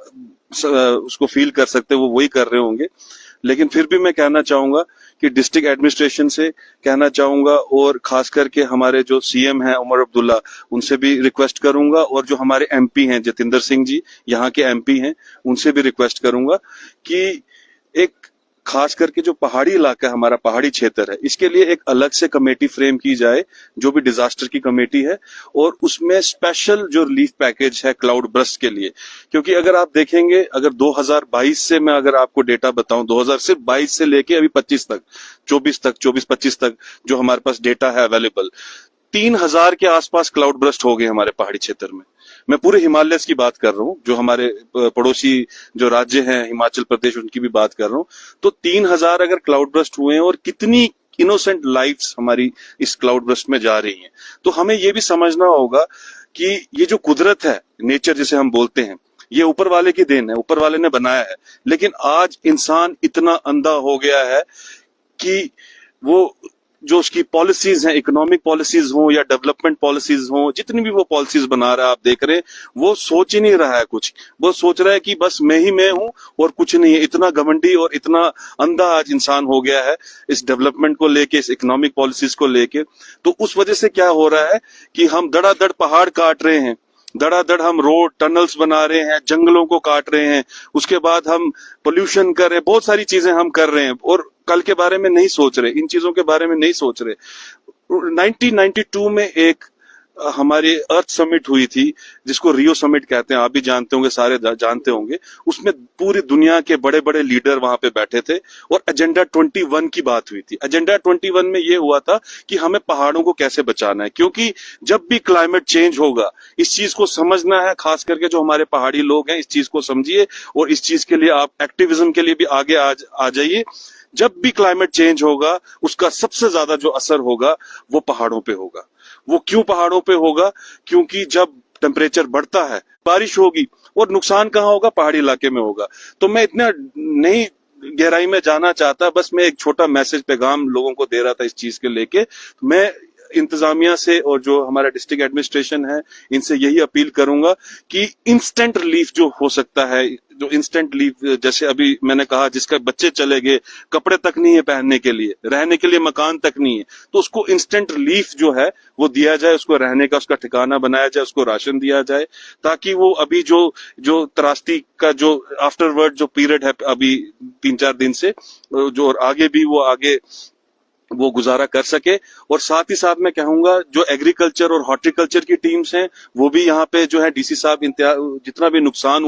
उसको फील कर सकते हैं वो वही कर रहे होंगे। लेकिन फिर भी मैं कहना चाहूंगा कि डिस्ट्रिक्ट एडमिनिस्ट्रेशन से कहना चाहूंगा, और खास करके हमारे जो सीएम हैं उमर अब्दुल्ला, उनसे भी रिक्वेस्ट करूंगा, और जो हमारे एमपी हैं जतिंदर सिंह जी यहाँ के एमपी हैं, उनसे भी रिक्वेस्ट करूंगा कि एक खास करके जो पहाड़ी इलाका है, हमारा पहाड़ी क्षेत्र है, इसके लिए एक अलग से कमेटी फ्रेम की जाए, जो भी डिजास्टर की कमेटी है, और उसमें स्पेशल जो रिलीफ पैकेज है क्लाउड बर्स्ट के लिए। क्योंकि अगर आप देखेंगे, अगर 2022 से मैं अगर आपको डेटा बताऊं, 2022 से लेके अभी 25 तक, 24-25 तक जो हमारे पास डेटा है अवेलेबल, 3000 के आसपास क्लाउड बर्स्ट हो गए हमारे पहाड़ी क्षेत्र में। मैं पूरे हिमालय की बात कर रहा हूँ, जो हमारे पड़ोसी जो राज्य हैं हिमाचल प्रदेश, उनकी भी बात कर रहा हूँ। तो 3000 अगर क्लाउड बर्स्ट हुए हैं, और कितनी इनोसेंट लाइफ्स हमारी इस क्लाउड बर्स्ट में जा रही हैं, तो हमें ये भी समझना होगा कि ये जो कुदरत है, नेचर जिसे हम बोलते हैं, ये ऊपर वाले की देन है, ऊपर वाले ने बनाया है। लेकिन आज इंसान इतना अंधा हो गया है कि वो जो उसकी पॉलिसीज हैं, इकोनॉमिक पॉलिसीज हो या डेवलपमेंट पॉलिसीज हो, जितनी भी वो पॉलिसीज बना रहा है, आप देख रहे हैं, वो सोच ही नहीं रहा है कुछ। वो सोच रहा है कि बस मैं ही मैं हूं और कुछ नहीं है। इतना घमंडी और इतना अंधा आज इंसान हो गया है इस डेवलपमेंट को लेके, इस इकोनॉमिक पॉलिसीज को लेके। तो उस वजह से क्या हो रहा है कि हम धड़ाधड़ पहाड़ काट रहे हैं, धड़ाधड़ हम रोड टनल्स बना रहे हैं, जंगलों को काट रहे हैं, उसके बाद हम पोल्यूशन कर रहे हैं, बहुत सारी चीजें हम कर रहे हैं, और कल के बारे में नहीं सोच रहे, इन चीजों के बारे में नहीं सोच रहे। 1992 में एक हमारी अर्थ समिट हुई थी, जिसको रियो समिट कहते हैं, आप भी जानते होंगे, सारे जानते होंगे। उसमें पूरी दुनिया के बड़े बड़े लीडर वहां पे बैठे थे, और एजेंडा 21 की बात हुई थी। एजेंडा 21 में ये हुआ था कि हमें पहाड़ों को कैसे बचाना है, क्योंकि जब भी क्लाइमेट चेंज होगा, इस चीज को समझना है। खास करके जो हमारे पहाड़ी लोग हैं, इस चीज को समझिए, और इस चीज के लिए आप एक्टिविज्म के लिए भी आगे आ जाइए। जब भी क्लाइमेट चेंज होगा, उसका सबसे ज्यादा जो असर होगा वो पहाड़ों पे होगा। वो क्यों पहाड़ों पे होगा? क्योंकि जब टेम्परेचर बढ़ता है, बारिश होगी, और नुकसान कहाँ होगा? पहाड़ी इलाके में होगा। तो मैं इतना नहीं गहराई में जाना चाहता, बस मैं एक छोटा मैसेज पैगाम लोगों को दे रहा था इस चीज के लेके। मैं इंतजामिया से और जो हमारा डिस्ट्रिक्ट एडमिनिस्ट्रेशन है, इनसे यही अपील करूंगा कि इंस्टेंट रिलीफ जो हो सकता है, जो इंस्टेंट रिलीफ, जैसे अभी मैंने कहा, जिसका बच्चे चले गए, कपड़े तक नहीं है पहनने के लिए, रहने के लिए मकान तक नहीं है, तो उसको इंस्टेंट रिलीफ जो है वो दिया जाए, उसको रहने का उसका ठिकाना बनाया जाए, उसको राशन दिया जाए, ताकि वो अभी जो त्रासदी का जो आफ्टरवर्ड जो पीरियड है अभी 3-4 दिन से, जो और आगे भी वो गुजारा कर सके। और साथ ही साथ मैं कहूंगा, जो एग्रीकल्चर और हॉर्टिकल्चर की टीम्स हैं, वो भी यहाँ पे जो है, डीसी साहब जितना भी नुकसान